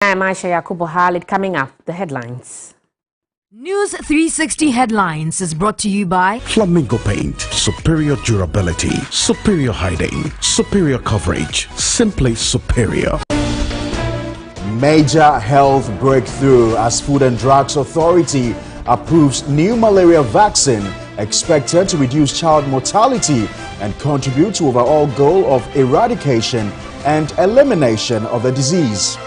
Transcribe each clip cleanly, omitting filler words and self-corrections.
I'm Aisha Yakubu Khalid. Coming up, the headlines. News 360 Headlines is brought to you by Flamingo Paint. Superior durability, superior hiding, superior coverage, simply superior. Major health breakthrough as Food and Drugs Authority approves new malaria vaccine expected to reduce child mortality and contribute to overall goal of eradication and elimination of the disease.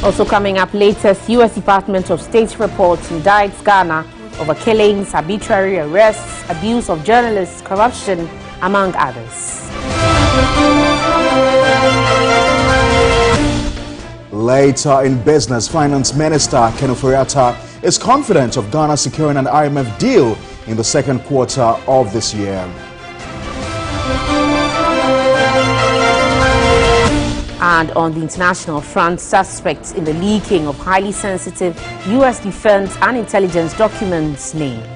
Also coming up, latest U.S. Department of State report indicts Ghana over killings, arbitrary arrests, abuse of journalists, corruption, among others. Later in business, Finance Minister Ken Ofori-Atta is confident of Ghana securing an IMF deal in the second quarter of this year. And on the international front, suspects in the leaking of highly sensitive U.S. defense and intelligence documents named.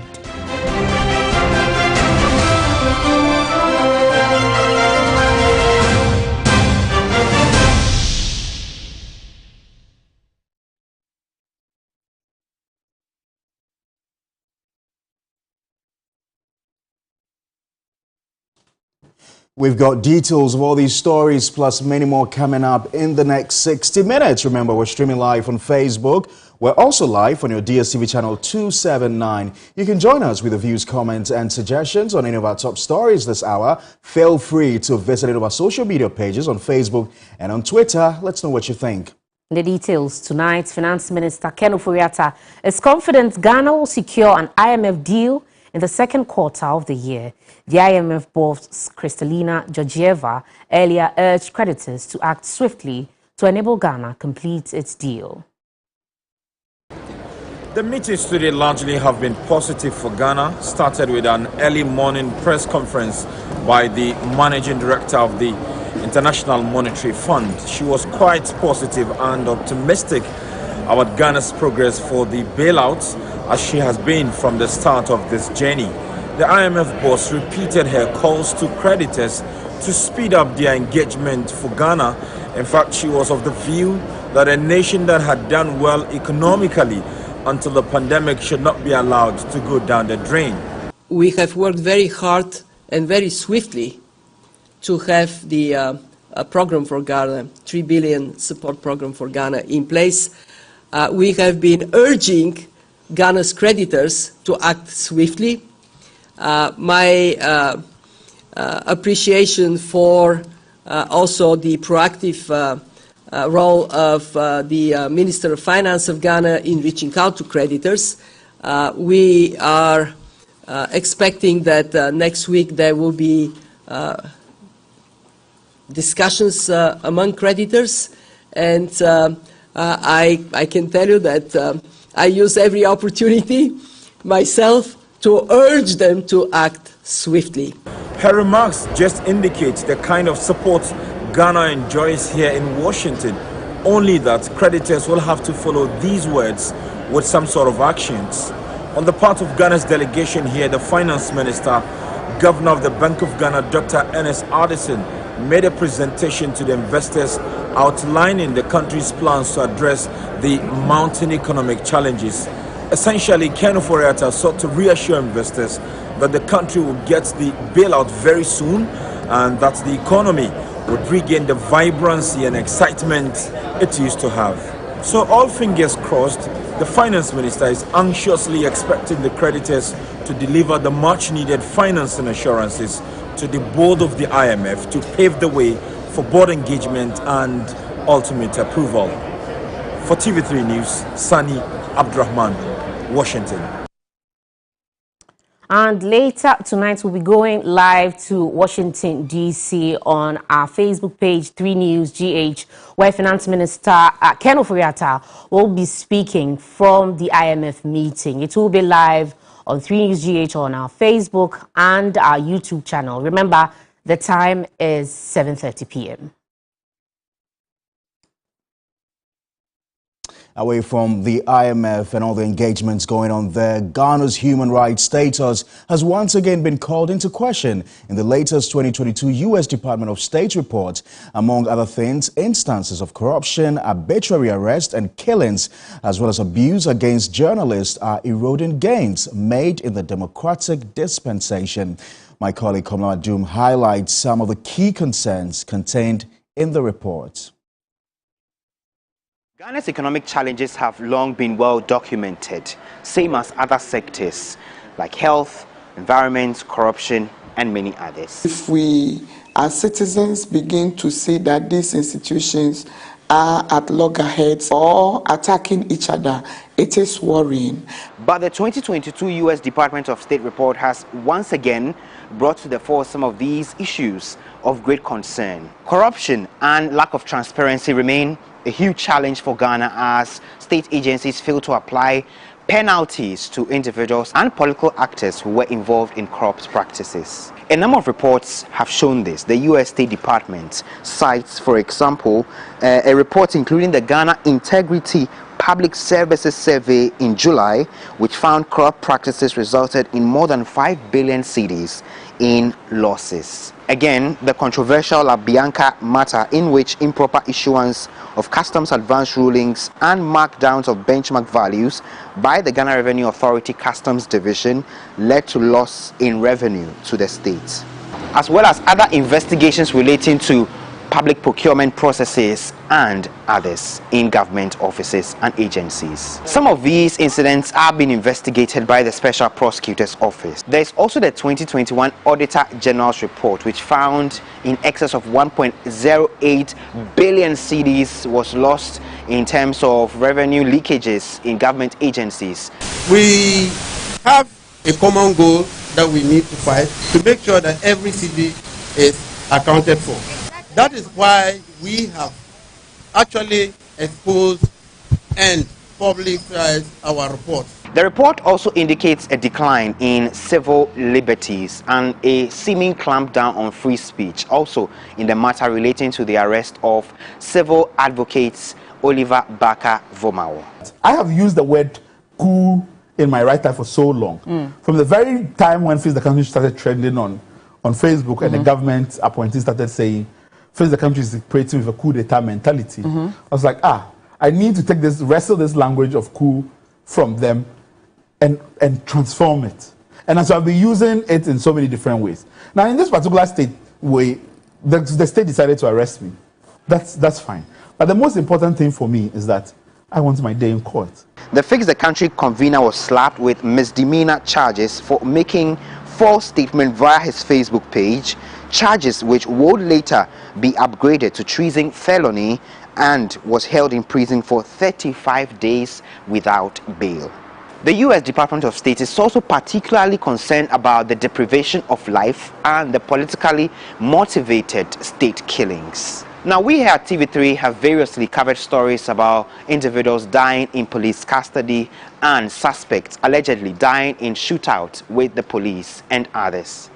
We've got details of all these stories plus many more coming up in the next 60 minutes. Remember, we're streaming live on Facebook. We're also live on your DSTV channel 279. You can join us with the views, comments and suggestions on any of our top stories this hour. Feel free to visit any of our social media pages on Facebook and on Twitter. Let's know what you think. The details tonight, Finance Minister Ken Ofori-Atta is confident Ghana will secure an IMF deal in the second quarter of the year. The IMF boss, Kristalina Georgieva, earlier urged creditors to act swiftly to enable Ghana complete its deal. The meetings today largely have been positive for Ghana. Started with an early morning press conference by the managing director of the International Monetary Fund. She was quite positive and optimistic about Ghana's progress for the bailouts, as she has been from the start of this journey. The IMF boss repeated her calls to creditors to speed up their engagement for Ghana. In fact, she was of the view that a nation that had done well economically until the pandemic should not be allowed to go down the drain. We have worked very hard and very swiftly to have the program for Ghana, 3 billion support program for Ghana in place. We have been urging Ghana's creditors to act swiftly. My appreciation for also the proactive role of the Minister of Finance of Ghana in reaching out to creditors. We are expecting that next week there will be discussions among creditors, and I can tell you that I use every opportunity myself to urge them to act swiftly. Her remarks just indicate the kind of support Ghana enjoys here in Washington, only that creditors will have to follow these words with some sort of actions. On the part of Ghana's delegation here, the Finance Minister, Governor of the Bank of Ghana, Dr. Ernest Addison, made a presentation to the investors outlining the country's plans to address the mounting economic challenges. Essentially, Ken Ofori-Atta sought to reassure investors that the country will get the bailout very soon and that the economy would regain the vibrancy and excitement it used to have. So all fingers crossed, the Finance Minister is anxiously expecting the creditors to deliver the much needed financing assurances to the board of the IMF to pave the way for board engagement and ultimate approval. For TV3 News, Sani Abdurrahman, Washington. And later tonight, we'll be going live to Washington, D.C. on our Facebook page, 3 News GH, where Finance Minister Ken Ofori-Atta will be speaking from the IMF meeting. It will be live on 3 News GH on our Facebook and our YouTube channel. Remember, the time is 7:30 p.m. Away from the IMF and all the engagements going on there, Ghana's human rights status has once again been called into question in the latest 2022 U.S. Department of State report. Among other things, instances of corruption, arbitrary arrest and killings, as well as abuse against journalists are eroding gains made in the democratic dispensation. My colleague Komla Adum highlights some of the key concerns contained in the report. Ghana's economic challenges have long been well documented, same as other sectors like health, environment, corruption, and many others. If we, as citizens, begin to see that these institutions are at loggerheads or attacking each other, it is worrying. But the 2022 U.S. Department of State report has once again brought to the fore some of these issues of great concern. Corruption and lack of transparency remain a huge challenge for Ghana as state agencies fail to apply penalties to individuals and political actors who were involved in corrupt practices. A number of reports have shown this. The U.S. State Department cites, for example, a report including the Ghana Integrity Public Services Survey in July, which found corrupt practices resulted in more than 5 billion cedis in losses. Again, the controversial Abianca matter, in which improper issuance of customs advance rulings and markdowns of benchmark values by the Ghana Revenue Authority Customs Division led to loss in revenue to the state, as well as other investigations relating to public procurement processes and others in government offices and agencies. Some of these incidents are being investigated by the Special Prosecutor's Office. There is also the 2021 Auditor General's report, which found in excess of 1.08 billion cedis was lost in terms of revenue leakages in government agencies. We have a common goal that we need to fight to make sure that every cedi is accounted for. That is why we have actually exposed and publicized our report. The report also indicates a decline in civil liberties and a seeming clampdown on free speech, also in the matter relating to the arrest of civil advocate Oliver Barker-Vormawor. I have used the word coup in my write-up for so long. From the very time when Face the Country started trending on Facebook and the government appointees started saying, Face the Country is operating with a coup d'etat mentality. I was like, I need to take this, wrestle this language of coup from them and transform it. And so I've been using it in so many different ways. Now, in this particular state way, the state decided to arrest me. That's fine. But the most important thing for me is that I want my day in court. The Fix the Country convener was slapped with misdemeanor charges for making false statement via his Facebook page, charges which would later be upgraded to treason felony, and was held in prison for 35 days without bail. The U.S. Department of State is also particularly concerned about the deprivation of life and the politically motivated state killings. Now, we here at TV3 have variously covered stories about individuals dying in police custody and suspects allegedly dying in shootout with the police and others.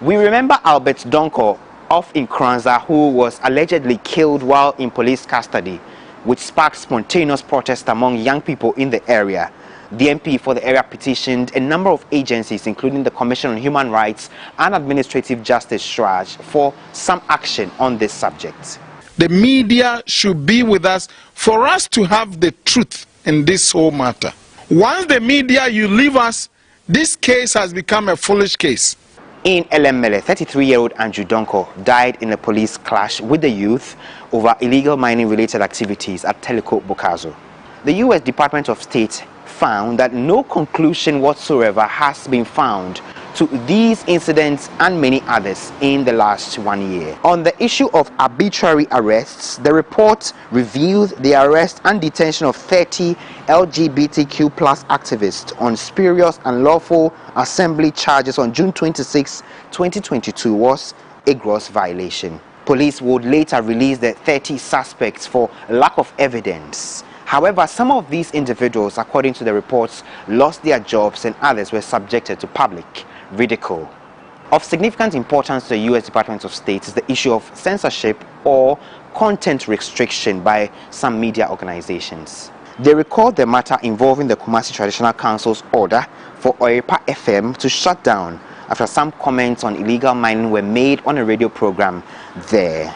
We remember Albert Donko of Nkranza, who was allegedly killed while in police custody, which sparked spontaneous protest among young people in the area. The MP for the area petitioned a number of agencies, including the Commission on Human Rights and Administrative Justice, SHRAJ, for some action on this subject. The media should be with us for us to have the truth in this whole matter. Once the media, you leave us, this case has become a foolish case. In Elemmele, 33-year-old Andrew Donko died in a police clash with the youth over illegal mining-related activities at Teleko Bokazo. The U.S. Department of State found that no conclusion whatsoever has been found to these incidents and many others in the last 1 year. On the issue of arbitrary arrests, the report revealed the arrest and detention of 30 LGBTQ+ activists on spurious and lawful assembly charges on June 26, 2022 was a gross violation. Police would later release the 30 suspects for lack of evidence. However, some of these individuals, according to the reports, lost their jobs and others were subjected to public ridicule. Of significant importance to the U.S. Department of State is the issue of censorship or content restriction by some media organizations. They recalled the matter involving the Kumasi Traditional Council's order for Oyepa FM to shut down after some comments on illegal mining were made on a radio program there.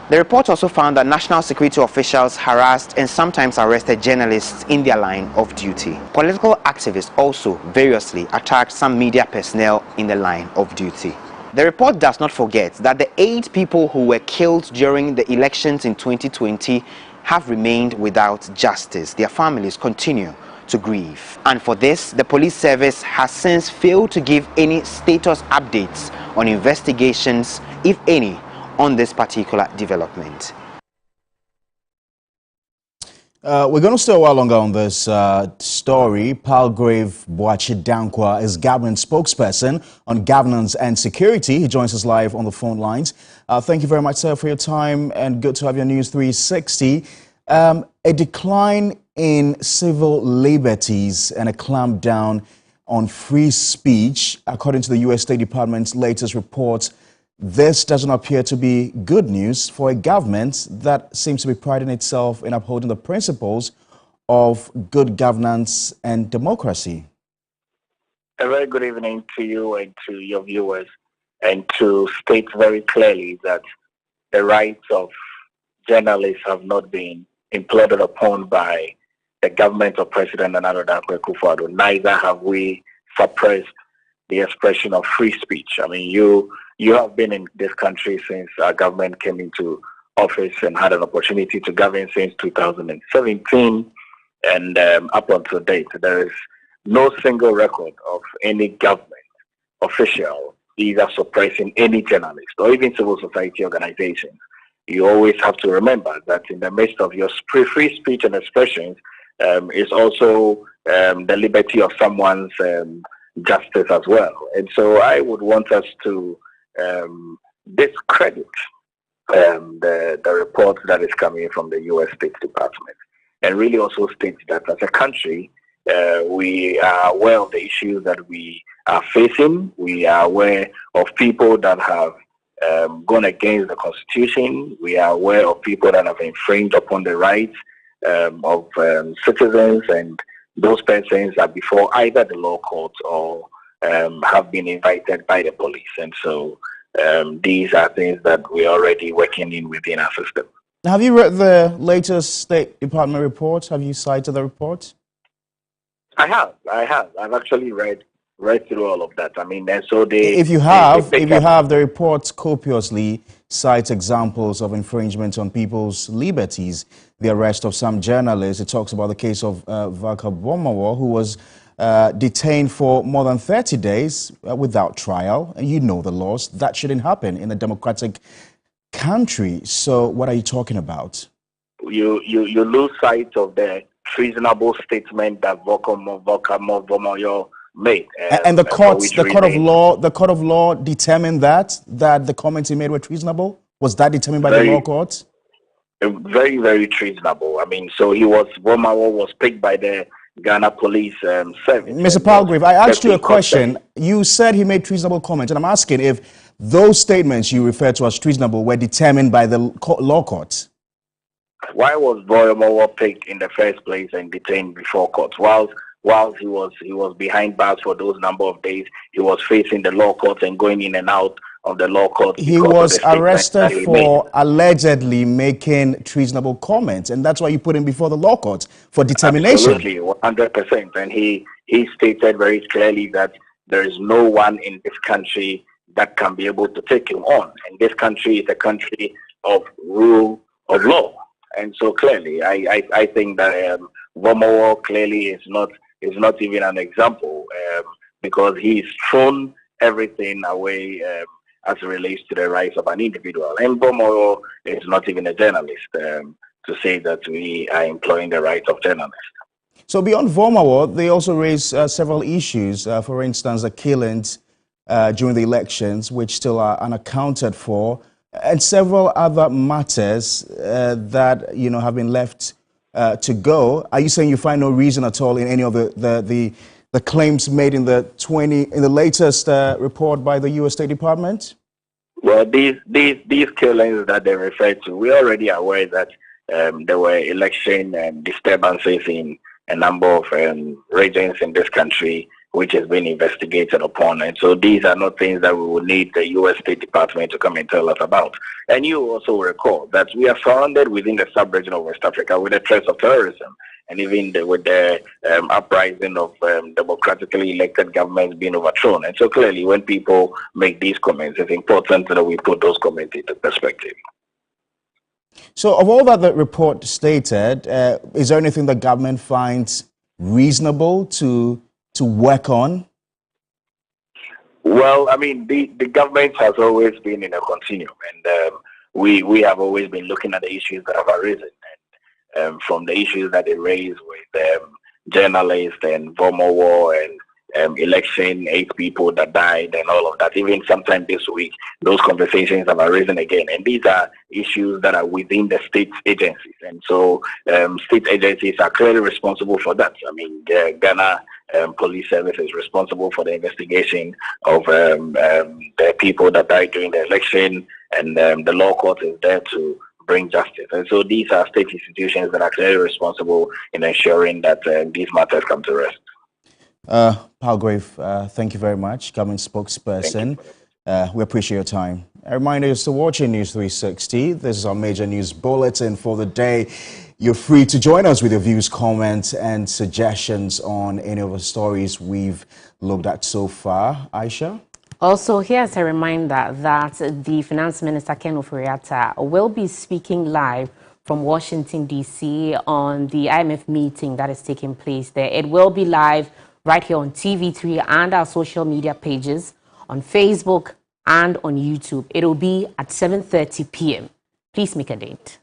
The report also found that national security officials harassed and sometimes arrested journalists in their line of duty. Political activists also variously attacked some media personnel in the line of duty. The report does not forget that the 8 people who were killed during the elections in 2020 have remained without justice. Their families continue to grieve. And for this, the police service has since failed to give any status updates on investigations, if any, on this particular development. We're going to stay a while longer on this story. Palgrave Boachi Dankwa is government spokesperson on governance and security. He joins us live on the phone lines. Thank you very much, sir, for your time, and good to have your News 360. A decline in civil liberties and a clampdown on free speech, according to the U.S. State Department's latest report. This doesn't appear to be good news for a government that seems to be priding itself in upholding the principles of good governance and democracy. A very good evening to you and to your viewers, and to state very clearly that the rights of journalists have not been imploded upon by the government of President Nana Dankwa Akufo-Addo. Neither have we suppressed the expression of free speech. I mean, you have been in this country since our government came into office and had an opportunity to govern since 2017, and up until date, there is no single record of any government official either suppressing any journalist or even civil society organizations. You always have to remember that in the midst of your free speech and expressions is also the liberty of someone's justice as well. And so I would want us to discredit the report that is coming from the U.S. State Department, and really also state that as a country, we are aware of the issues that we are facing. We are aware of people that have gone against the Constitution. We are aware of people that have infringed upon the rights of citizens, and those persons are before either the law courts or have been invited by the police. And so these are things that we're already working in within our system. Have you read the latest State Department report? Have you cited the report? I have. I've actually read through all of that. I mean, and so if you have the report copiously cites examples of infringement on people's liberties, the arrest of some journalists. It talks about the case of Vaka Bomawo, who was detained for more than 30 days without trial. And you know the laws. That shouldn't happen in a democratic country. So what are you talking about? You lose sight of the treasonable statement that Vaka Bomawo made. And the court of law determined that the comments he made were treasonable? Was that determined by the law court? Very, very treasonable. I mean, so Bomawo was picked by the Ghana Police Service. Mr. Palgrave, I asked you a question. You said he made treasonable comments, and I'm asking if those statements you refer to as treasonable were determined by the law court. Why was Bomawo picked in the first place and detained before court? While he was behind bars for those number of days, he was facing the law court and going in and out of the law court. He was arrested for allegedly making treasonable comments, and that's why you put him before the law court for determination. Absolutely, 100%. And he stated very clearly that there is no one in this country that can be able to take him on. And this country is a country of rule of law. And so clearly, I think that Bomawo clearly is not even an example because he's thrown everything away as it relates to the rights of an individual. And Bomawo is not even a journalist to say that we are employing the rights of journalists. So beyond Bomawo, they also raised several issues. For instance, the killings during the elections, which still are unaccounted for, and several other matters that have been left to go. Are you saying you find no reason at all in any of the the claims made in the latest report by the U.S. State Department? Well, these killings that they refer to, we're already aware that there were election disturbances in a number of regions in this country, which has been investigated upon. And so these are not things that we will need the U.S. State Department to come and tell us about. And you also recall that we are surrounded within the sub-region of West Africa with the threats of terrorism, and even with the uprising of democratically elected governments being overthrown. And so clearly when people make these comments, it's important that we put those comments into perspective. So of all that the report stated, is there anything the government finds reasonable to work on? Well, I mean, the government has always been in a continuum, and we have always been looking at the issues that have arisen, and from the issues that they raise with journalists and Vomo War and election, 8 people that died and all of that. Even sometime this week, those conversations have arisen again. And these are issues that are within the state agencies. And so state agencies are clearly responsible for that. I mean, Ghana Police Service is responsible for the investigation of the people that died during the election, and the law court is there to bring justice. And so these are state institutions that are clearly responsible in ensuring that these matters come to rest. Palgrave, thank you very much, government spokesperson. We appreciate your time. A reminder, you're still watching News 360. This is our major news bulletin for the day. You're free to join us with your views, comments, and suggestions on any of the stories we've looked at so far. Aisha? Also, here's a reminder that the Finance Minister, Ken Ofori-Atta, will be speaking live from Washington, D.C. on the IMF meeting that is taking place there. It will be live right here on TV3 and our social media pages, on Facebook and on YouTube. It will be at 7:30 p.m. Please make a date.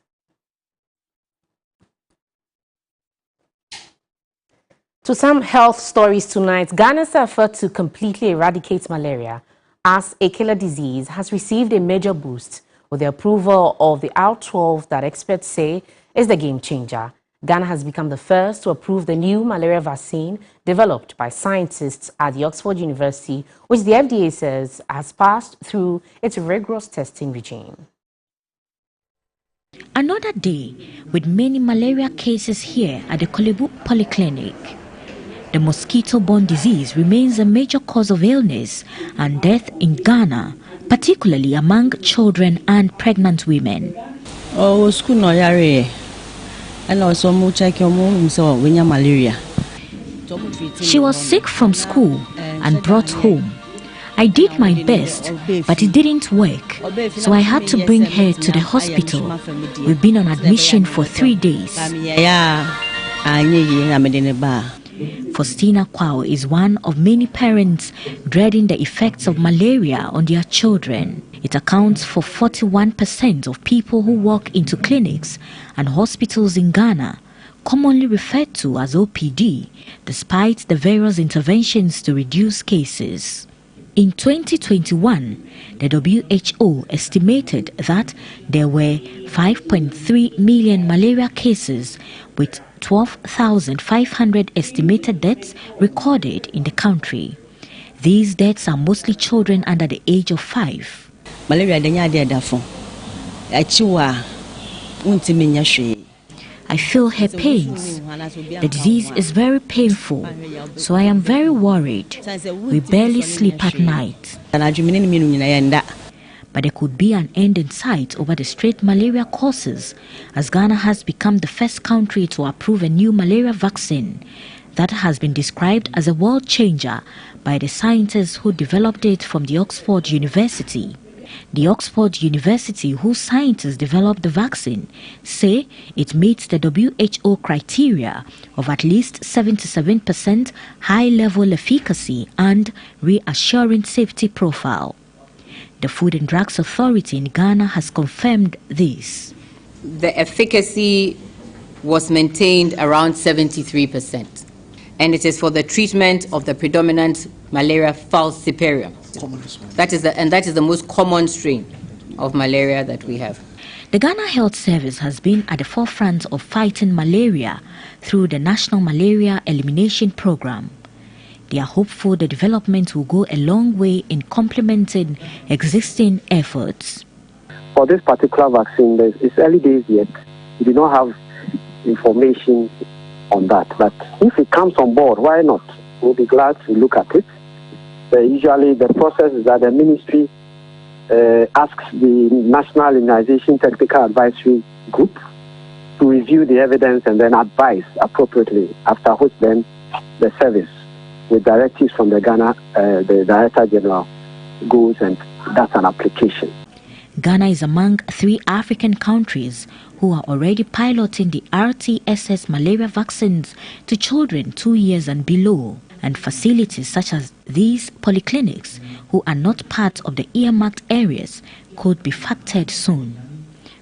To some health stories tonight, Ghana's effort to completely eradicate malaria as a killer disease has received a major boost with the approval of the R12 that experts say is the game changer. Ghana has become the first to approve the new malaria vaccine developed by scientists at the Oxford University, which the FDA says has passed through its rigorous testing regime. Another day with many malaria cases here at the Korle Bu Polyclinic. The mosquito-borne disease remains a major cause of illness and death in Ghana, particularly among children and pregnant women. She was sick from school and brought home. I did my best, but it didn't work, so I had to bring her to the hospital. We've been on admission for 3 days. Faustina Kwao is one of many parents dreading the effects of malaria on their children. It accounts for 41% of people who walk into clinics and hospitals in Ghana, commonly referred to as OPD, despite the various interventions to reduce cases. In 2021, the WHO estimated that there were 5.3 million malaria cases, with 12,500 estimated deaths recorded in the country. These deaths are mostly children under the age of 5. I feel her pains. The disease is very painful, so I am very worried. We barely sleep at night. But there could be an end in sight over the straight malaria causes, as Ghana has become the first country to approve a new malaria vaccine that has been described as a world changer by the scientists who developed it from the Oxford University. The Oxford University, whose scientists developed the vaccine, say it meets the WHO criteria of at least 77% high-level efficacy and reassuring safety profile. The Food and Drugs Authority in Ghana has confirmed this. The efficacy was maintained around 73%, and it is for the treatment of the predominant malaria falciparum. That is the most common strain of malaria that we have. The Ghana Health Service has been at the forefront of fighting malaria through the National Malaria Elimination Program. They are hopeful the development will go a long way in complementing existing efforts. For this particular vaccine, it's early days yet. We do not have information on that. But if it comes on board, why not? We'll be glad to look at it. Usually the process is that the ministry asks the National Immunization Technical Advisory Group to review the evidence and then advise appropriately, after which then the service, with directives from the Ghana, the Director General, goes and that's an application. Ghana is among 3 African countries who are already piloting the RTSS malaria vaccines to children 2 years and below, and facilities such as these polyclinics, who are not part of the earmarked areas, could be factored soon.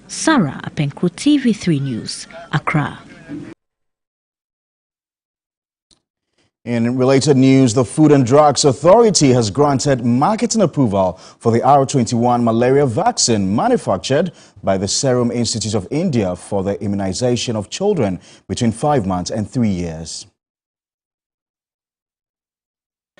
Sarah Apenkro, TV3 News, Accra. In related news, the Food and Drugs Authority has granted marketing approval for the R21 malaria vaccine manufactured by the Serum Institute of India for the immunization of children between 5 months and 3 years.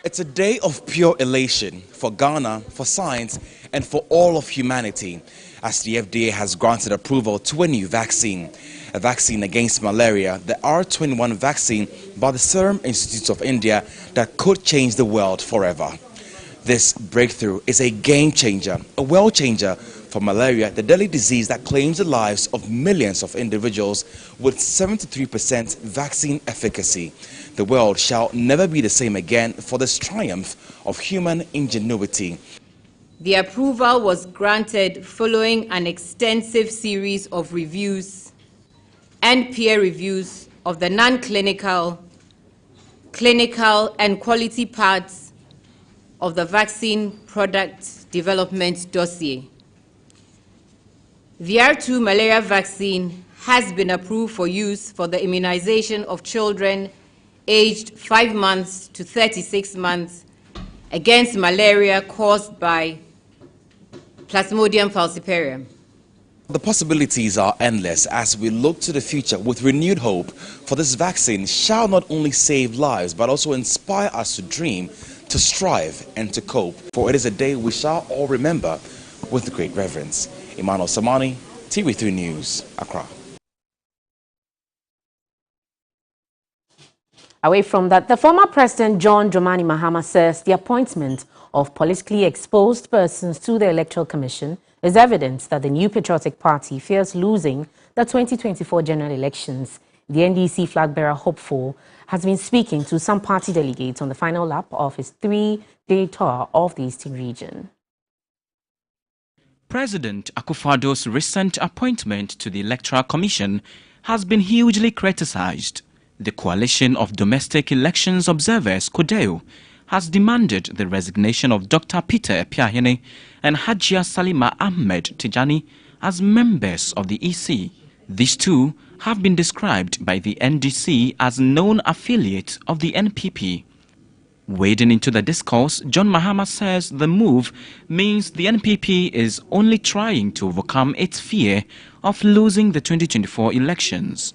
It's a day of pure elation for Ghana, for science, and for all of humanity, as the FDA has granted approval to a new vaccine. A vaccine against malaria, the R21 vaccine by the Serum Institute of India, that could change the world forever. This breakthrough is a game changer, a world changer for malaria, the deadly disease that claims the lives of millions of individuals with 73% vaccine efficacy. The world shall never be the same again for this triumph of human ingenuity. The approval was granted following an extensive series of reviews and peer reviews of the non-clinical, clinical, and quality parts of the vaccine product development dossier. The R2 malaria vaccine has been approved for use for the immunization of children aged 5 months to 36 months against malaria caused by Plasmodium falciparum. The possibilities are endless as we look to the future with renewed hope, for this vaccine shall not only save lives but also inspire us to dream, to strive, and to cope. For it is a day we shall all remember with great reverence. Emmanuel Samani, TV3 News, Accra. Away from that, the former President John Dramani Mahama says the appointment of politically exposed persons to the Electoral Commission is evidence that the New Patriotic Party fears losing the 2024 general elections. The NDC flag bearer hopeful has been speaking to some party delegates on the final lap of his 3-day tour of the Eastern region. President Akufo-Addo's recent appointment to the Electoral Commission has been hugely criticized. The Coalition of Domestic Elections Observers, CODEO, has demanded the resignation of Dr. Peter Epiahene and Hajia Salima Ahmed Tijani as members of the EC. These two have been described by the NDC as known affiliates of the NPP. Wading into the discourse, John Mahama says the move means the NPP is only trying to overcome its fear of losing the 2024 elections.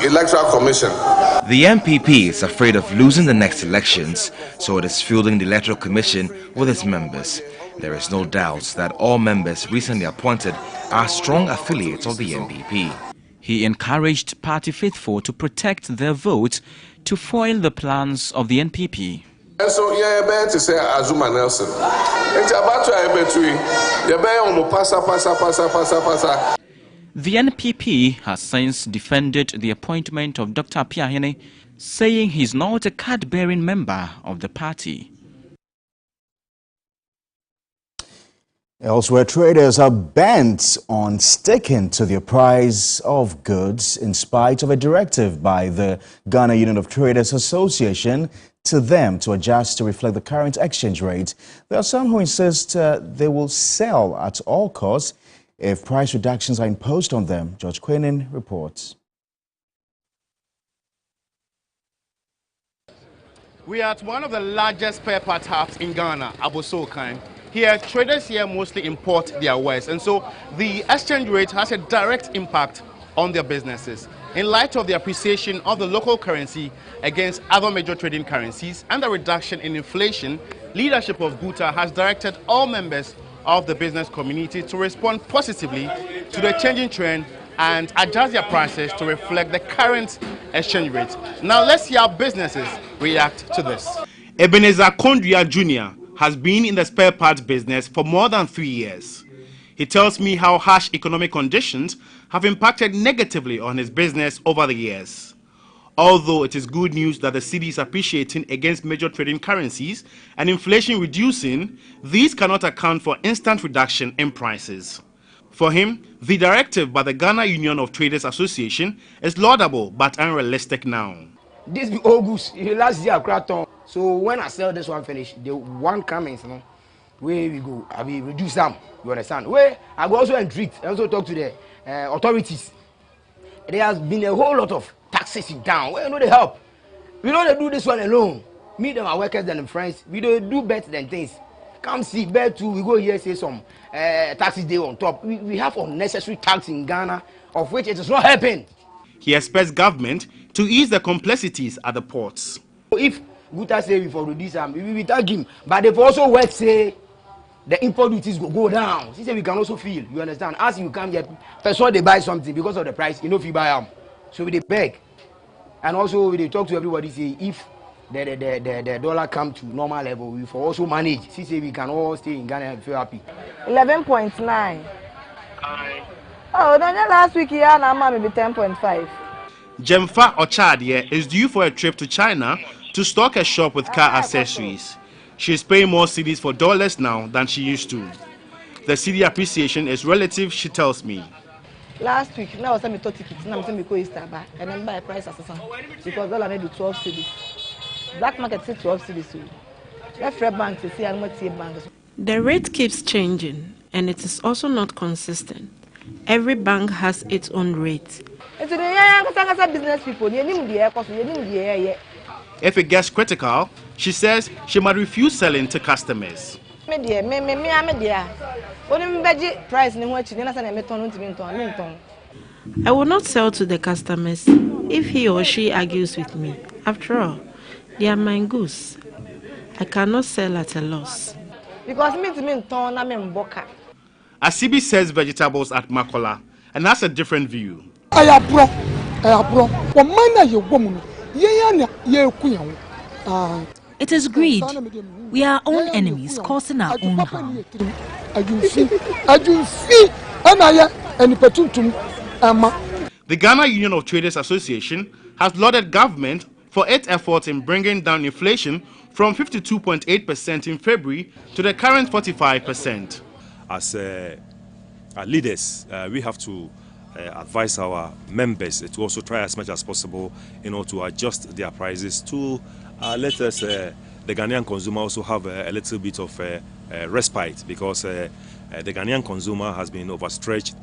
Electoral Commission. The NPP is afraid of losing the next elections, so it is fueling the Electoral Commission with its members. There is no doubt that all members recently appointed are strong affiliates of the NPP. He encouraged party faithful to protect their vote to foil the plans of the NPP. And so, to say Azuma Nelson. The NPP has since defended the appointment of Dr. Epiahene, saying he's not a card-bearing member of the party. Elsewhere, traders are bent on sticking to their price of goods in spite of a directive by the Ghana Union of Traders Association to them to adjust to reflect the current exchange rate. There are some who insist they will sell at all costs if price reductions are imposed on them. George Quenin reports. We are at one of the largest spare parts hubs in Ghana, Abossey-Okan. Here, traders here mostly import their wares, and so the exchange rate has a direct impact on their businesses. In light of the appreciation of the local currency against other major trading currencies and the reduction in inflation, leadership of GUTA has directed all members of the business community to respond positively to the changing trend and adjust their prices to reflect the current exchange rate. Now let's see how businesses react to this. Ebenezer Kondria Jr. has been in the spare parts business for more than 3 years. He tells me how harsh economic conditions have impacted negatively on his business over the years. Although it is good news that the cedi is appreciating against major trading currencies and inflation reducing, these cannot account for instant reduction in prices. For him, the directive by the Ghana Union of Traders Association is laudable but unrealistic now. This be August, last year Kraton. So when I sell this one finish, the one coming, you know, where we go, I will reduce them. You understand? Where I go also entreat, I also talk to the authorities. There has been a whole lot of taxes in town. Where you know they help? We don't do this one alone. Me and my workers and friends, we don't do better than things. Come see, better too. We go here say some taxes day on top. We have unnecessary tax in Ghana, of which it is not helping. He expects government to ease the complexities at the ports. If GUTA say we for reduce them, we thank him. But they also work say the import duties go down. He say we can also feel. You understand? As you come here, person they buy something because of the price, you know if you buy them. So we they beg. And also we they talk to everybody say if the dollar come to normal level, we for also manage. He say we can all stay in Ghana and feel happy. 11.9. Oh, then last week here now maybe 10.5. Jemfa Ochadie is due for a trip to China to stock a shop with car accessories. She is paying more cedis for dollars now than she used to. The cedi appreciation is relative, she tells me. Last week, now I was me 30 tickets, now I'm go Easter bar, and then buy a price as because dollar maybe 12 cedis. Black market say 12 cedis too. Left red bank to see how much bank. The rate keeps changing, and it is also not consistent. Every bank has its own rate. It's the business people. If it gets critical, she says she might refuse selling to customers. I will not sell to the customers if he or she argues with me. After all, they are my goods. I cannot sell at a loss. Because Asibi sells vegetables at Makola and has a different view. It is greed. We are our own enemies, causing our own harm. The Ghana Union of Traders Association has lauded government for its efforts in bringing down inflation from 52.8% in February to the current 45%. As leaders, we have to advise our members to also try as much as possible, to adjust their prices to let us, the Ghanaian consumer, also have a little bit of respite, because the Ghanaian consumer has been overstretched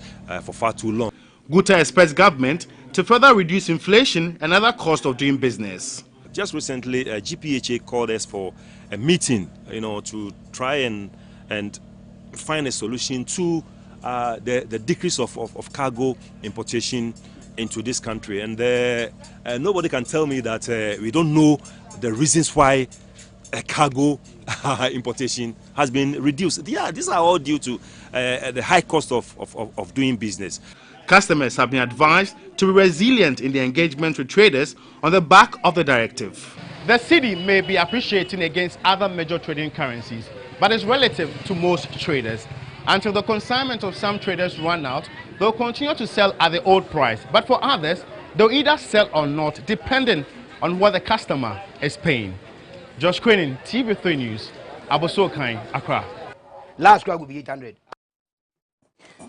for far too long. GUTA expects government to further reduce inflation and other costs of doing business. Just recently, GPHA called us for a meeting, to try and find a solution to the decrease of cargo importation into this country. And nobody can tell me that we don't know the reasons why cargo importation has been reduced. Yeah, these are all due to the high cost of doing business. Customers have been advised to be resilient in their engagement with traders on the back of the directive. The cedi may be appreciating against other major trading currencies, but is relative to most traders. Until the consignment of some traders run out, they'll continue to sell at the old price. But for others, they'll either sell or not, depending on what the customer is paying. Josh Quinnin, TV3 News, Abosokan, Accra. Last crack will be 800.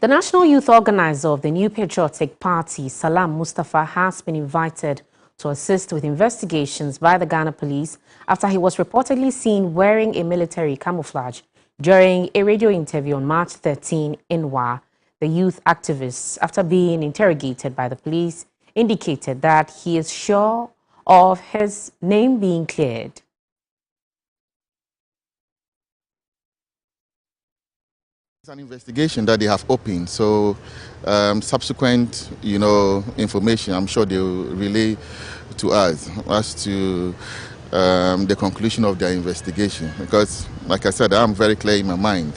The National Youth Organizer of the New Patriotic Party, Salam Mustafa, has been invited to assist with investigations by the Ghana police after he was reportedly seen wearing a military camouflage during a radio interview on March 13 in Wa. The youth activist, after being interrogated by the police, indicated that he is sure of his name being cleared. It's an investigation that they have opened, so subsequent, information, I'm sure they will relay to us as to the conclusion of their investigation. Because, like I said, I'm very clear in my mind,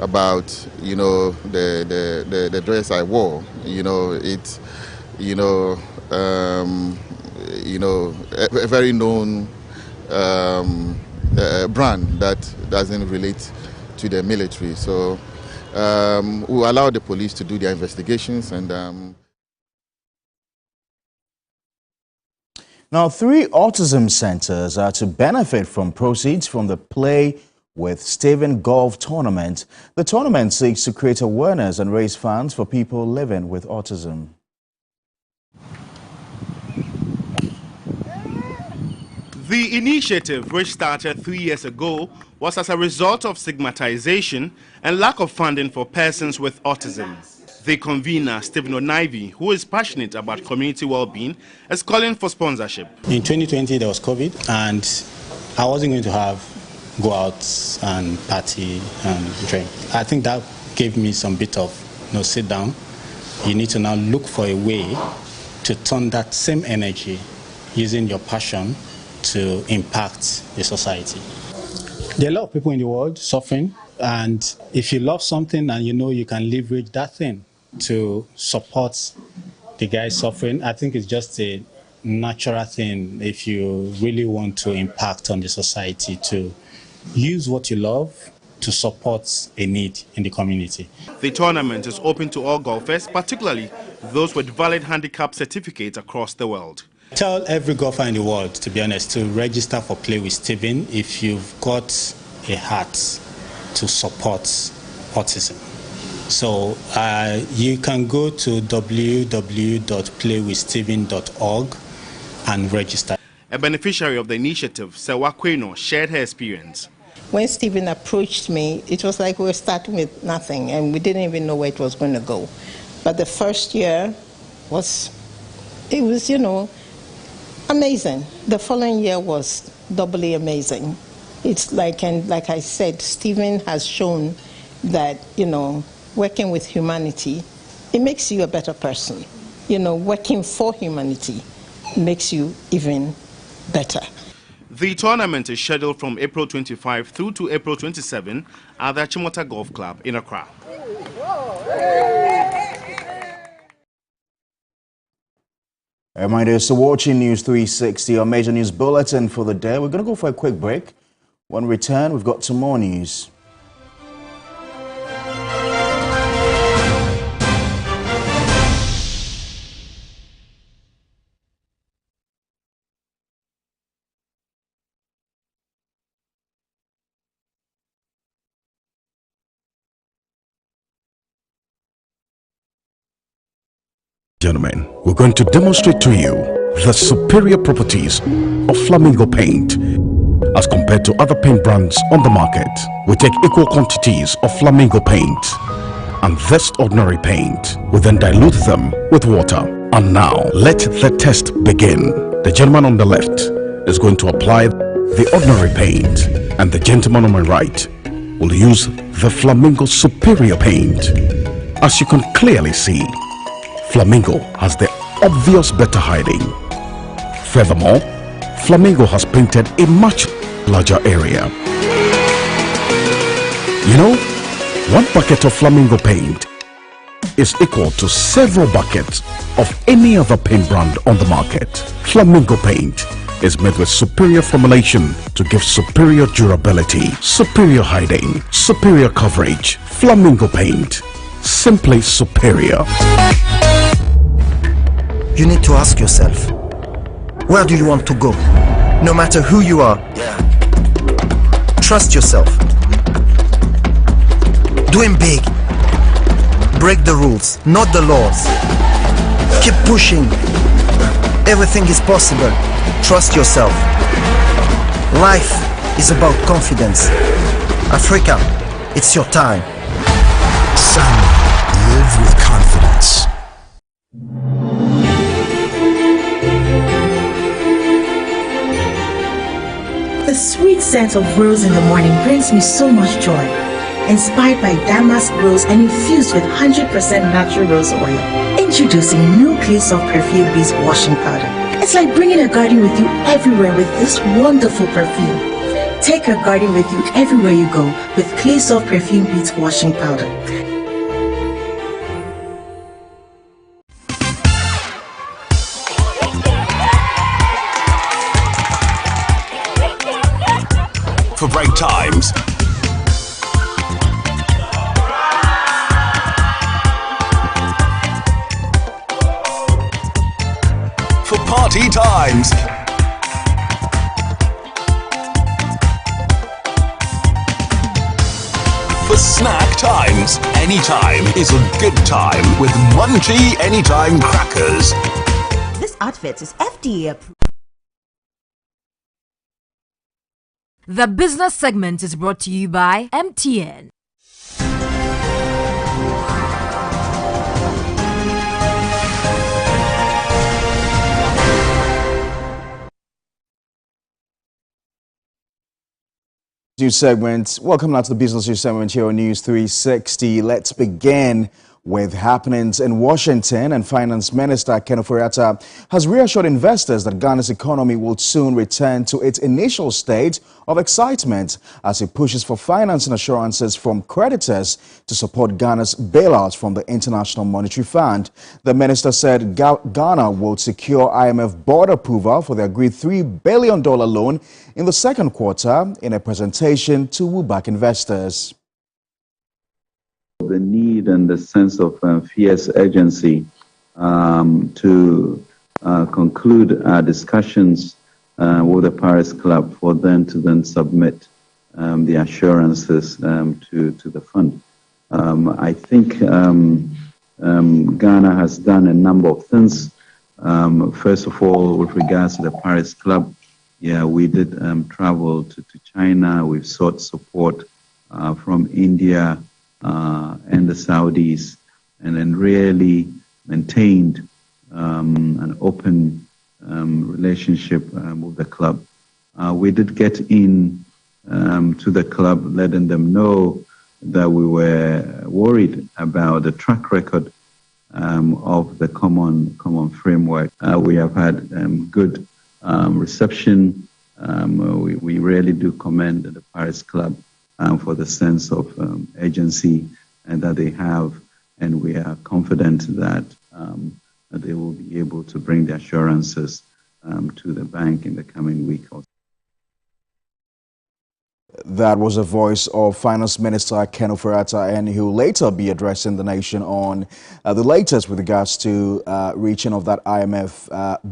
about, the dress I wore. It's, a very known brand that doesn't relate to the military. So we'll allow the police to do their investigations. And now, 3 autism centers are to benefit from proceeds from the Play with Stephen Golf Tournament. The tournament seeks to create awareness and raise funds for people living with autism. The initiative, which started 3 years ago, was as a result of stigmatization and lack of funding for persons with autism. The convener, Stephen Onaivi, who is passionate about community well-being, is calling for sponsorship. In 2020, there was COVID, and I wasn't going to go out and party and drink. I think that gave me some bit of, sit down. You need to now look for a way to turn that same energy, using your passion, to impact the society. There are a lot of people in the world suffering, and if you love something and you can leverage that thing to support the guy suffering, I think it's just a natural thing if you really want to impact on the society, to use what you love to support a need in the community. The tournament is open to all golfers, particularly those with valid handicap certificates across the world. Tell every golfer in the world, to be honest, to register for Play with Stephen if you've got a heart to support autism. So you can go to www.playwithstephen.org and register. A beneficiary of the initiative, Sewa Kweno, shared her experience. When Stephen approached me, it was like we were starting with nothing and we didn't even know where it was going to go. But the first year was amazing. The following year was doubly amazing. It's like I said, Stephen has shown that, working with humanity, it makes you a better person. Working for humanity makes you even better. The tournament is scheduled from April 25 through to April 27 at the Chimota Golf Club in Accra. Reminders to watching News 360, our major news bulletin for the day. We're going to go for a quick break. When we return, we've got some more news. Gentlemen, we're going to demonstrate to you the superior properties of Flamingo paint as compared to other paint brands on the market. We take equal quantities of Flamingo paint and this ordinary paint. We then dilute them with water. And now, let the test begin. The gentleman on the left is going to apply the ordinary paint, and the gentleman on my right will use the Flamingo superior paint. As you can clearly see, Flamingo has the obvious better hiding. Furthermore, Flamingo has painted a much larger area. One bucket of Flamingo paint is equal to several buckets of any other paint brand on the market. Flamingo paint is made with superior formulation to give superior durability, superior hiding, superior coverage. Flamingo paint, simply superior. You need to ask yourself, where do you want to go? No matter who you are. Trust yourself. Dream big. Break the rules, not the laws. Keep pushing. Everything is possible. Trust yourself. Life is about confidence. Africa, it's your time. Son, live with confidence. The sweet scent of rose in the morning brings me so much joy. inspired by damask rose and infused with 100% natural rose oil. Introducing new Clay Soft Perfume Beads Washing Powder. It's like bringing a garden with you everywhere with this wonderful perfume. Take a garden with you everywhere you go with Clay Soft Perfume Beads Washing Powder. For break times, for party times, for snack times. Anytime is a good time with Munchie Anytime Crackers. This advert is FDA approved. The business segment is brought to you by MTN. News segment. Welcome now to the business news segment here on News 360. Let's begin with happenings in Washington, and Finance Minister Ken Ofori-Atta has reassured investors that Ghana's economy will soon return to its initial state of excitement as he pushes for financing assurances from creditors to support Ghana's bailout from the International Monetary Fund. The minister said Ghana will secure IMF board approval for the agreed $3 billion loan in the second quarter in a presentation to WUBAC investors. The need and the sense of fierce urgency to conclude our discussions with the Paris Club for them to then submit the assurances to the fund. I think Ghana has done a number of things. First of all, with regards to the Paris Club, yeah, we did travel to China. We've sought support from India and the Saudis, and then really maintained an open relationship with the club. We did get in to the club, letting them know that we were worried about the track record of the common framework. We have had good reception. We really do commend the Paris Club for the sense of agency and that they have, and we are confident that they will be able to bring the assurances to the bank in the coming week or so. That was the voice of Finance Minister Ken Ofori-Atta, and he will later be addressing the nation on the latest with regards to reaching of that IMF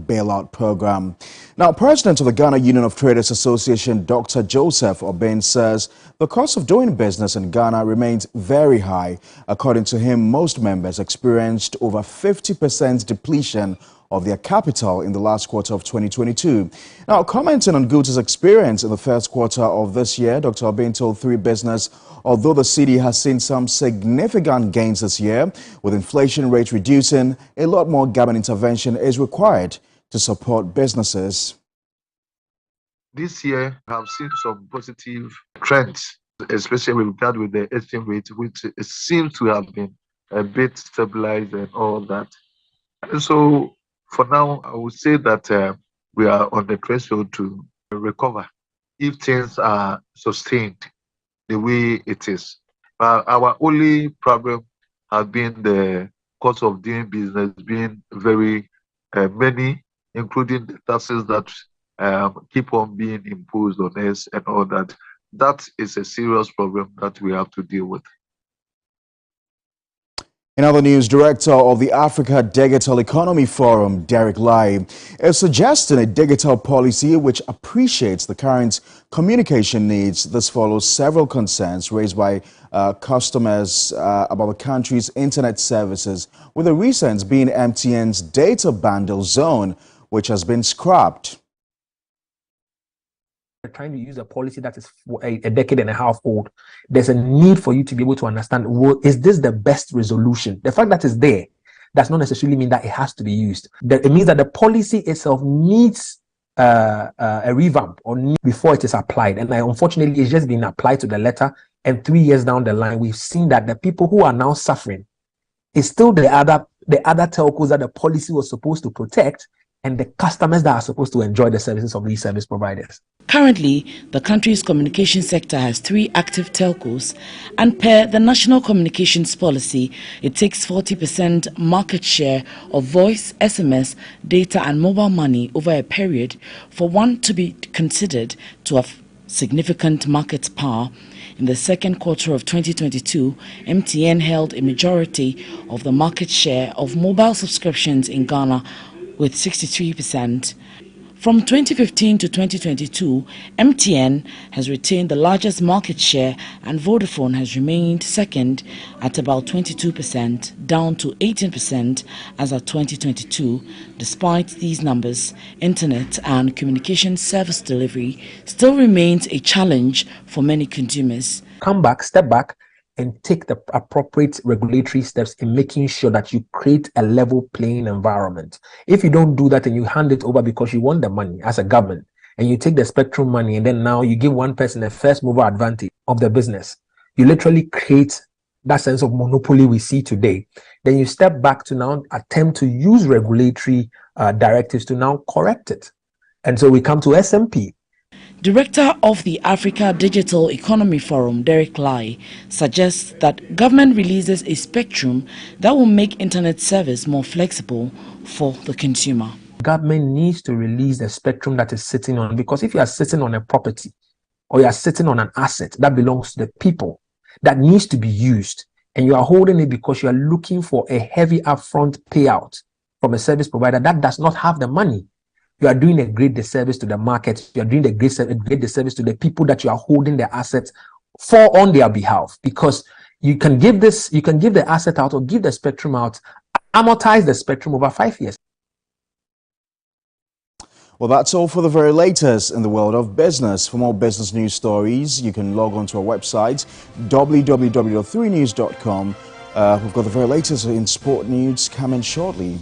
bailout program. Now, President of the Ghana Union of Traders Association, Dr. Joseph Obeng, says the cost of doing business in Ghana remains very high. According to him, most members experienced over 50% depletion of their capital in the last quarter of 2022. Now, commenting on Guta's experience in the first quarter of this year, Dr. Obeng told 3 Business, although the city has seen some significant gains this year, with inflation rate reducing, a lot more government intervention is required to support businesses. This year, I have seen some positive trends, especially with regard with the exchange rate, which seems to have been a bit stabilized and all that. And so, for now, I would say that we are on the threshold to recover if things are sustained the way it is. Our only problem has been the cost of doing business being very many, including the taxes that keep on being imposed on us and all that. That is a serious problem that we have to deal with. In other news, Director of the Africa Digital Economy Forum, Derek Lai, is suggesting a digital policy which appreciates the current communication needs. This follows several concerns raised by customers about the country's internet services, with the recent being MTN's data bundle zone, which has been scrapped. Trying to use a policy that is a decade and a half old, there's a need for you to be able to understand, well, is this the best resolution? The fact that it's there does not necessarily mean that it has to be used. It means that the policy itself needs a revamp or before it is applied. And unfortunately, it's just been applied to the letter and 3 years down the line, we've seen that the people who are now suffering is still the other telcos that the policy was supposed to protect, and the customers that are supposed to enjoy the services of these service providers. Currently, the country's communication sector has 3 active telcos, and per the National Communications Policy, it takes 40% market share of voice, SMS, data and mobile money over a period for one to be considered to have significant market power. In the second quarter of 2022, MTN held a majority of the market share of mobile subscriptions in Ghana with 63%. From 2015 to 2022, MTN has retained the largest market share and Vodafone has remained second at about 22%, down to 18% as of 2022. Despite these numbers, internet and communication service delivery still remains a challenge for many consumers. Step back, and take the appropriate regulatory steps in making sure that you create a level playing environment. If you don't do that and you hand it over because you want the money as a government, and you take the spectrum money and then now you give one person a first mover advantage of the business, you literally create that sense of monopoly we see today. Then you step back to now attempt to use regulatory directives to now correct it. And so we come to SMP. Director of the Africa Digital Economy Forum, Derek Lai, suggests that government releases a spectrum that will make internet service more flexible for the consumer. Government needs to release the spectrum that is sitting on, because if you are sitting on a property or you are sitting on an asset that belongs to the people that needs to be used, and you are holding it because you are looking for a heavy upfront payout from a service provider that does not have the money, you are doing a great disservice to the market. You are doing a great disservice to the people that you are holding the assets for on their behalf, because you can give the asset out or give the spectrum out, amortize the spectrum over 5 years. Well, that's all for the very latest in the world of business. For more business news stories, you can log on to our website, www.3news.com. We've got the very latest in sport news coming shortly.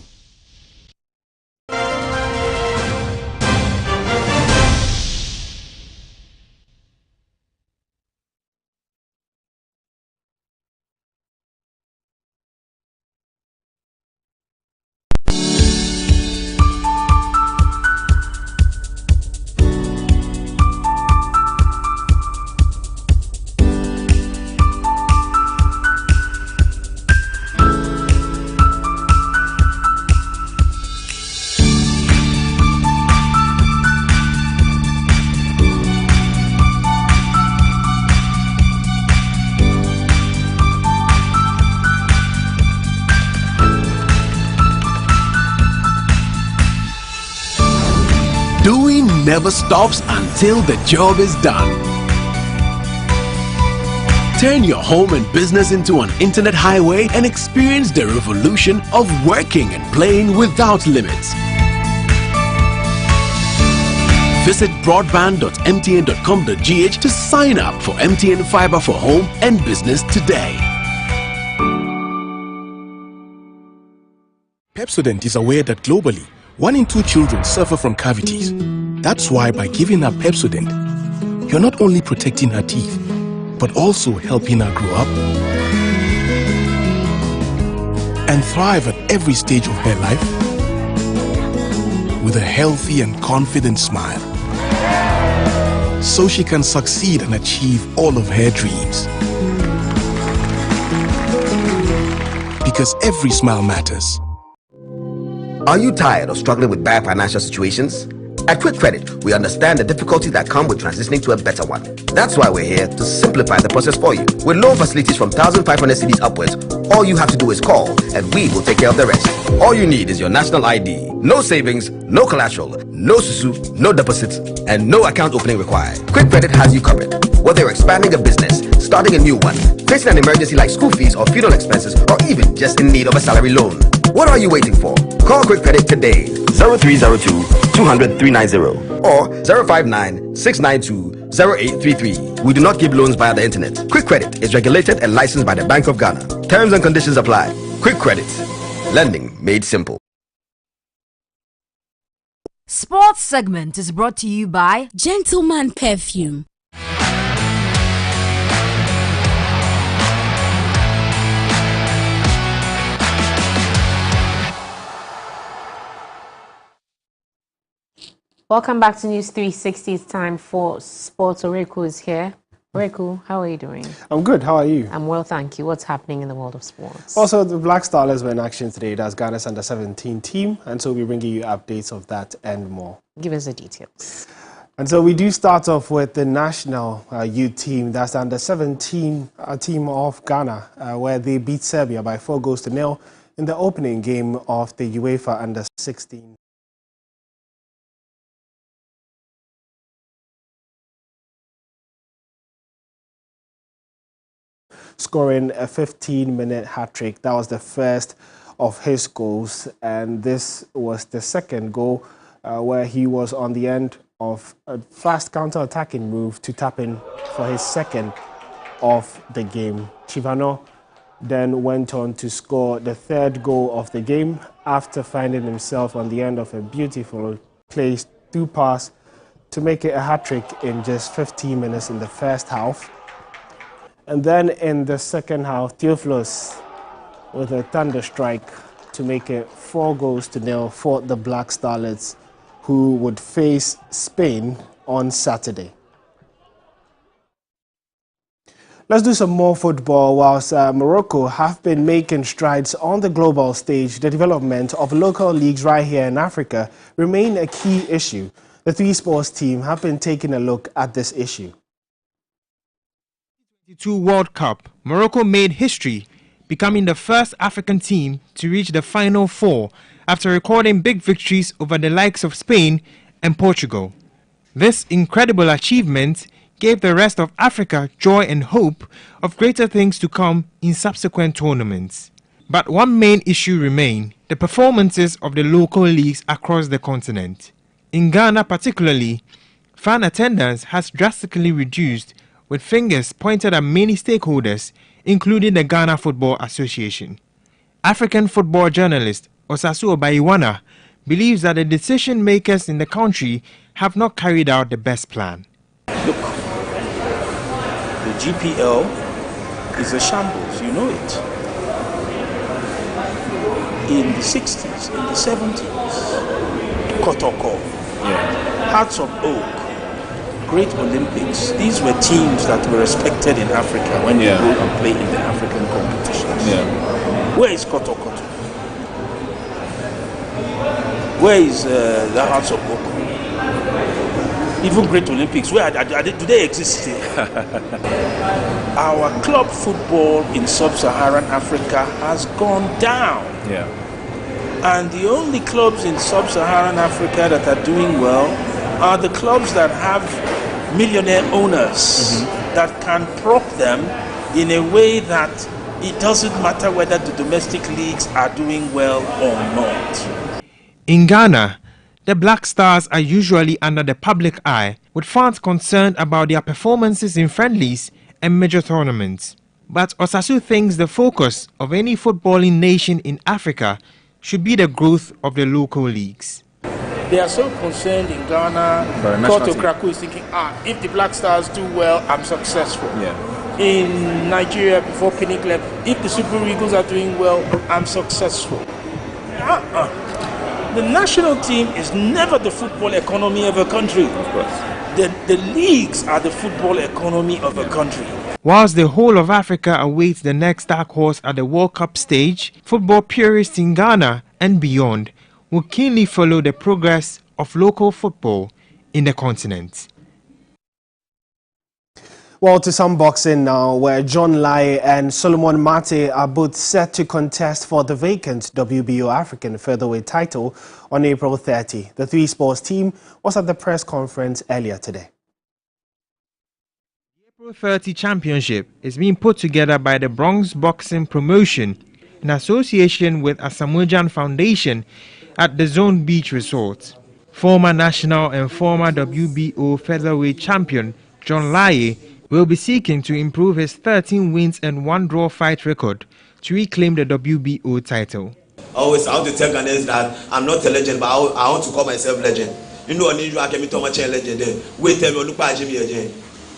Never stops until the job is done. Turn your home and business into an internet highway and experience the revolution of working and playing without limits. Visit broadband.mtn.com.gh to sign up for MTN Fiber for home and business today. Pepsodent is aware that globally, 1 in 2 children suffer from cavities. That's why by giving her Pepsodent, you're not only protecting her teeth, but also helping her grow up and thrive at every stage of her life with a healthy and confident smile, so she can succeed and achieve all of her dreams. Because every smile matters. Are you tired of struggling with bad financial situations? At Quick Credit, we understand the difficulties that come with transitioning to a better one. That's why we're here to simplify the process for you. With loan facilities from 1,500 cedis upwards, all you have to do is call and we will take care of the rest. All you need is your national ID. No savings, no collateral, no susu, no deposits, and no account opening required. Quick Credit has you covered. Whether you're expanding a business, starting a new one, facing an emergency like school fees or funeral expenses, or even just in need of a salary loan. What are you waiting for? Call Quick Credit today. 0302 200 390 or 059 692 0833. We do not give loans via the internet. Quick Credit is regulated and licensed by the Bank of Ghana. Terms and conditions apply. Quick Credit. Lending made simple. Sports segment is brought to you by Gentleman Perfume. Welcome back to News 360. It's time for sports. Oreku is here. Oreku, how are you doing? I'm good. How are you? I'm well, thank you. What's happening in the world of sports? Also, the Black Stars were in action today. That's Ghana's under-17 team, and so we're bringing you updates of that and more. Give us the details. And so we do start off with the national youth team. That's the under-17 team of Ghana, where they beat Serbia by 4-0 in the opening game of the UEFA under-16. Scoring a 15-minute hat-trick. That was the first of his goals, and this was the second goal where he was on the end of a fast counter-attacking move to tap in for his second of the game. Chivano then went on to score the third goal of the game after finding himself on the end of a beautiful placed through pass to make it a hat-trick in just 15 minutes in the first half. And then in the second half, Theophilus with a thunder strike to make it 4-0 for the Black Starlets, who would face Spain on Saturday. Let's do some more football. Whilst Morocco have been making strides on the global stage, the development of local leagues right here in Africa remain a key issue. The Three Sports team have been taking a look at this issue. 2022 World Cup, Morocco made history, becoming the first African team to reach the Final Four after recording big victories over the likes of Spain and Portugal. This incredible achievement gave the rest of Africa joy and hope of greater things to come in subsequent tournaments. But one main issue remained: the performances of the local leagues across the continent. In Ghana particularly, fan attendance has drastically reduced, with fingers pointed at many stakeholders, including the Ghana Football Association. African football journalist Osasu Obayiwana believes that the decision makers in the country have not carried out the best plan. Look, the GPL is a shambles, you know it. In the 60s, in the 70s, Kotoko, Hearts of Oak, Great Olympics, these were teams that were respected in Africa when they go and play in the African competitions. Where is Kotoko? Where is the Hearts of Oak? Even Great Olympics, where do they exist still? Our club football in sub-Saharan Africa has gone down. And the only clubs in sub-Saharan Africa that are doing well are the clubs that have millionaire owners that can prop them in a way that it doesn't matter whether the domestic leagues are doing well or not. In Ghana, the Black Stars are usually under the public eye, with fans concerned about their performances in friendlies and major tournaments. But Osasu thinks the focus of any footballing nation in Africa should be the growth of the local leagues. They are so concerned in Ghana. Koto Kraku is thinking, if the Black Stars do well, I'm successful. In Nigeria, before Pinnacle, if the Super Eagles are doing well, I'm successful. The national team is never the football economy of a country. Of course. The leagues are the football economy of a country. Whilst the whole of Africa awaits the next dark horse at the World Cup stage, football purists in Ghana and beyond will keenly follow the progress of local football in the continent. Well, to some boxing now, where John Lai and Solomon Mate are both set to contest for the vacant WBO African featherweight title on April 30. The Three Sports team was at the press conference earlier today. The April 30 championship is being put together by the Bronx Boxing Promotion in association with Asamoah Foundation at the Zone Beach Resort. Former national and former WBO featherweight champion John Lai will be seeking to improve his 13 wins and 1 draw fight record to reclaim the WBO title. Always, I want to tell Ghanaians that I'm not a legend, but I want to call myself legend. You know, I need you. I can be too much a legend. Wait, tell me, look at Jimmy legend.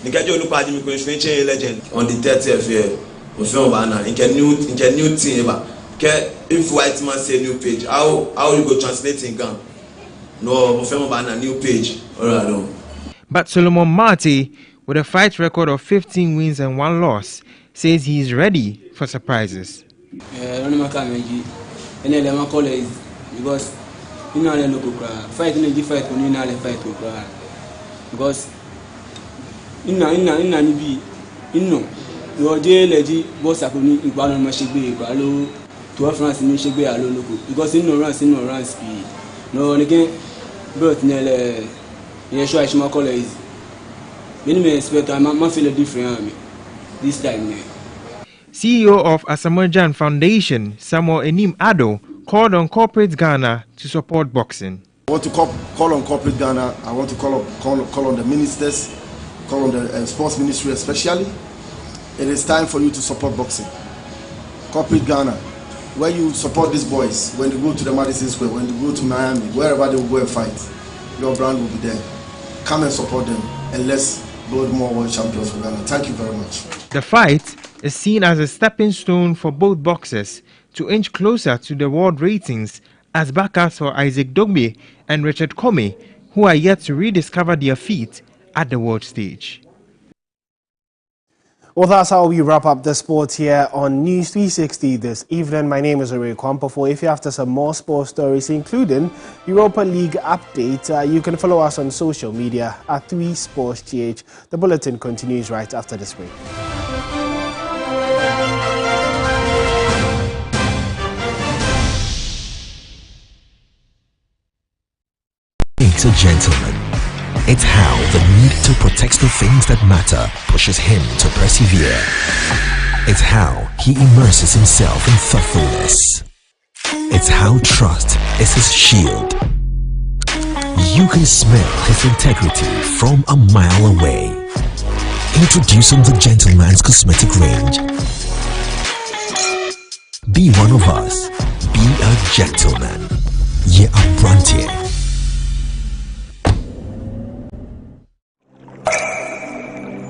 You can look at Jimmy because you're a legend. On the 30th year, we film banner. In a new team, if white man say new page, how you go translate in Ghana? No, a new page. But Solomon Marty, with a fight record of 15 wins and 1 loss, says he is ready for surprises. Because you know local fight in the fight when you know fight because your lady boss akoni igbanu ma segbe alo to France mi segbe alo local because in no run speed no again but nele you sure I should call is me expect I feel different this time. CEO of Asamoah Foundation, Samuel Enim Ado, called on corporate Ghana to support boxing. I want to call on corporate Ghana. I want to call on the ministers, call on the sports ministry especially. It is time for you to support boxing. Corporate Ghana, where you support these boys, when they go to the Madison Square, when they go to Miami, wherever they will go and fight, your brand will be there. Come and support them, and let's build more world champions for Ghana. Thank you very much. The fight is seen as a stepping stone for both boxers to inch closer to the world ratings as backers for Isaac Dogbe and Richard Comey, who are yet to rediscover their feet at the world stage. Well, that's how we wrap up the sports here on News 360 this evening. My name is Ray Kwampofo. If you're after some more sports stories, including Europa League update, you can follow us on social media at 3SportsGH. The bulletin continues right after this break. It's a gentleman. It's how the need to protect the things that matter pushes him to persevere. It's how he immerses himself in thoughtfulness. It's how trust is his shield. You can smell his integrity from a mile away. Introducing the Gentleman's Cosmetic Range. Be one of us. Be a gentleman. Yeah, I'm Brantier.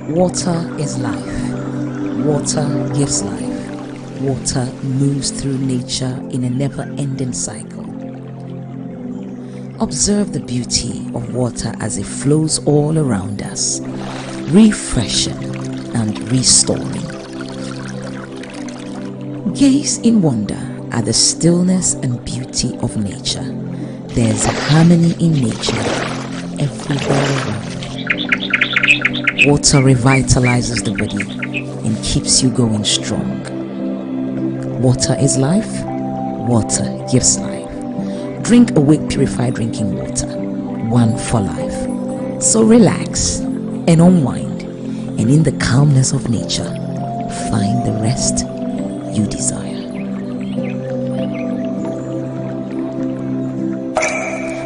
Water is life. Water gives life. Water moves through nature in a never-ending cycle. Observe the beauty of water as it flows all around us, refreshing and restoring. Gaze in wonder at the stillness and beauty of nature. There's harmony in nature everywhere around. Water revitalizes the body and keeps you going strong. Water is life. Water gives life. Drink Awake Purified Drinking Water. One for life. So relax and unwind, and in the calmness of nature, find the rest you desire.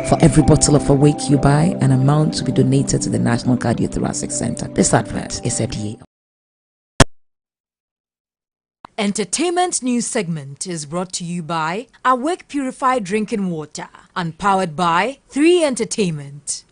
For every bottle of Awake you buy, an amount to be donated to the National Cardiothoracic Center. This advert is FDA. Entertainment news segment is brought to you by Awake Purified Drinking Water and powered by 3 Entertainment.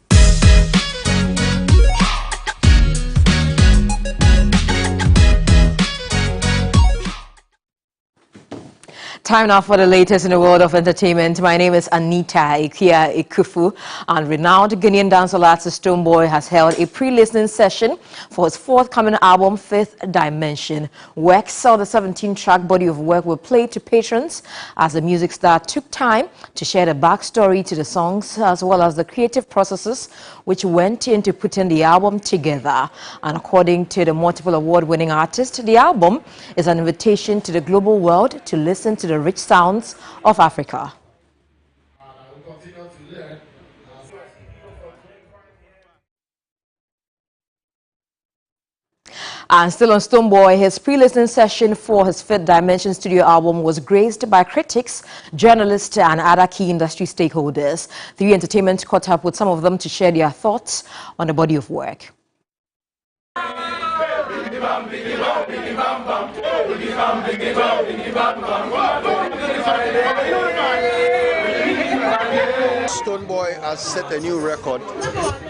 Time now for the latest in the world of entertainment. My name is Anita Ikia Ikufu, and renowned Ghanaian dancehall artist Stonebwoy has held a pre-listening session for his forthcoming album, Fifth Dimension. Work saw the 17-track body of work were played to patrons as the music star took time to share the backstory to the songs as well as the creative processes which went into putting the album together. And according to the multiple award-winning artist, the album is an invitation to the global world to listen to the rich sounds of Africa. And still on Stonebwoy, his pre-listening session for his Fifth Dimension studio album was graced by critics, journalists, and other key industry stakeholders. 3 Entertainment caught up with some of them to share their thoughts on the body of work. Stonebwoy has set a new record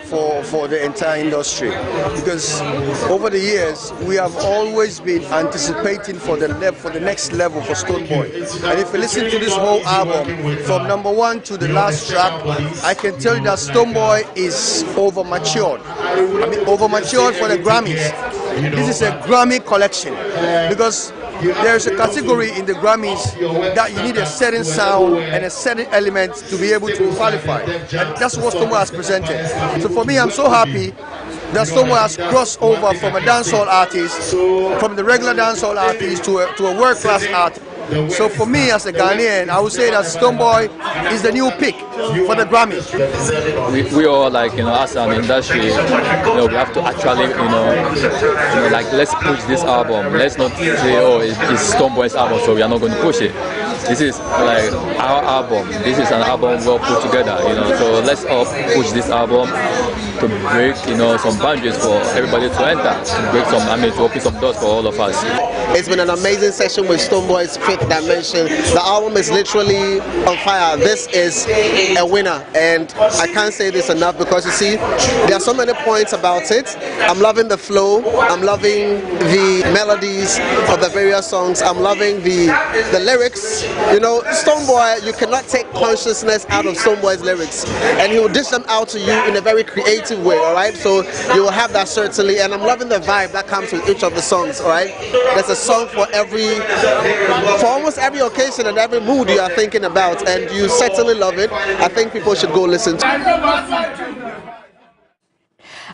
for the entire industry, because over the years we have always been anticipating for the next level for Stonebwoy. And if you listen to this whole album from number 1 to the last track, I can tell you that Stonebwoy is over matured. I mean, over matured for the Grammys. This is a Grammy collection, because there's a category in the Grammys that you need a certain sound and a certain element to be able to qualify. And that's what Stonebwoy has presented. So for me, I'm so happy that Stonebwoy has crossed over from a dancehall artist, from the regular dancehall artist to a world-class artist. So for me as a Ghanaian, I would say that Stonebwoy is the new pick for the Grammys. We all, like, as an industry, we have to actually, like, let's push this album. Let's not say, oh, it's Stonebwoy's album, so we are not going to push it. This is like our album. This is an album well put together, so let's all push this album to break, some boundaries for everybody to enter, to break to open some doors for all of us. It's been an amazing session with Stonebwoy's Fifth Dimension. The album is literally on fire. This is a winner, and I can't say this enough, because you see, there are so many points about it. I'm loving the flow. I'm loving the melodies of the various songs. I'm loving the lyrics. Stonebwoy, you cannot take consciousness out of Stonebwoy's lyrics, and he will dish them out to you in a very creative way, all right? So you will have that certainly, and I'm loving the vibe that comes with each of the songs, all right? There's a song for almost every occasion and every mood you are thinking about, and you certainly love it. I think people should go listen to it.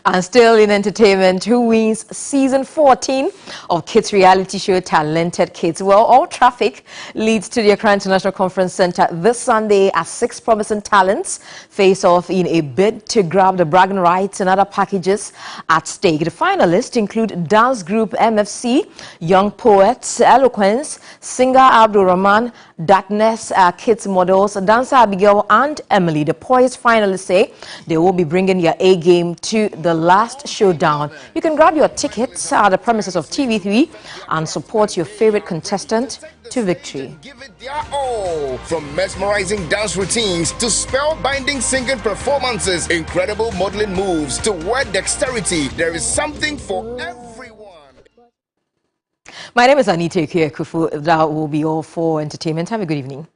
And still in entertainment, who wins season 14 of Kids reality show Talented Kids? Well, all traffic leads to the Accra International Conference Center this Sunday as 6 promising talents face off in a bid to grab the bragging rights and other packages at stake. The finalists include dance group MFC, Young Poets, Eloquence, singer Abdul Rahman, Darkness, Kids models, dancer Abigail and Emily. The poised finalists say they will be bringing their A game to the last showdown. You can grab your tickets at the premises of TV3 and support your favorite contestant to victory. From mesmerizing dance routines to spellbinding singing performances, incredible modeling moves to word dexterity, there is something for everyone. My name is Anita Ikufu. That will be all for entertainment. Have a good evening.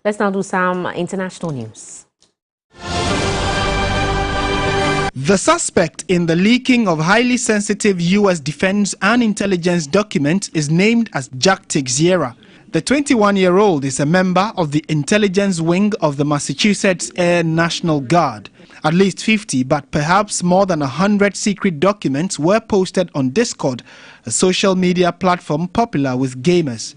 Let's now do some international news. The suspect in the leaking of highly sensitive U.S. defense and intelligence documents is named as Jack Teixeira. The 21-year-old is a member of the intelligence wing of the Massachusetts Air National Guard. At least 50, but perhaps more than 100 secret documents were posted on Discord, a social media platform popular with gamers.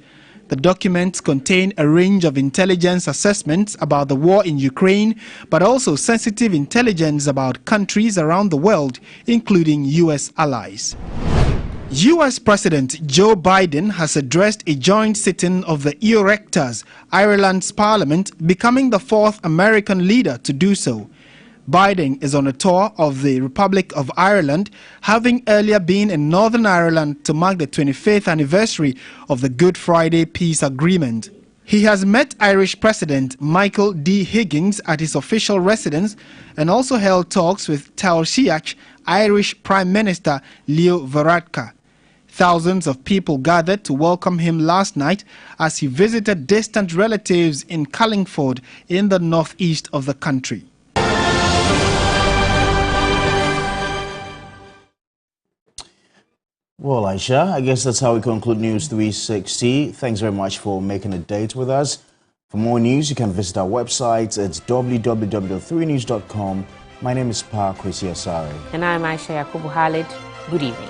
The documents contain a range of intelligence assessments about the war in Ukraine, but also sensitive intelligence about countries around the world, including U.S. allies. U.S. President Joe Biden has addressed a joint sitting of the Electors, Ireland's parliament, becoming the fourth American leader to do so. Biden is on a tour of the Republic of Ireland, having earlier been in Northern Ireland to mark the 25th anniversary of the Good Friday Peace Agreement. He has met Irish President Michael D. Higgins at his official residence and also held talks with Taoiseach, Irish Prime Minister Leo Varadkar. Thousands of people gathered to welcome him last night as he visited distant relatives in Carlingford in the northeast of the country. Well, Aisha, I guess that's how we conclude News 360. Thanks very much for making a date with us. For more news, you can visit our website. It's www.3news.com. My name is Pa Kwesi Asare. And I'm Aisha Yakubu Khalid. Good evening.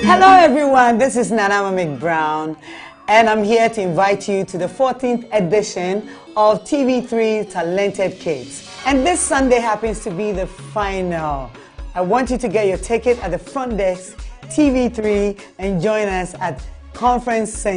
Hello everyone, this is Nanama McBrown and I'm here to invite you to the 14th edition of TV3 Talented Kids. And this Sunday happens to be the final. I want you to get your ticket at the front desk TV3 and join us at Conference Center.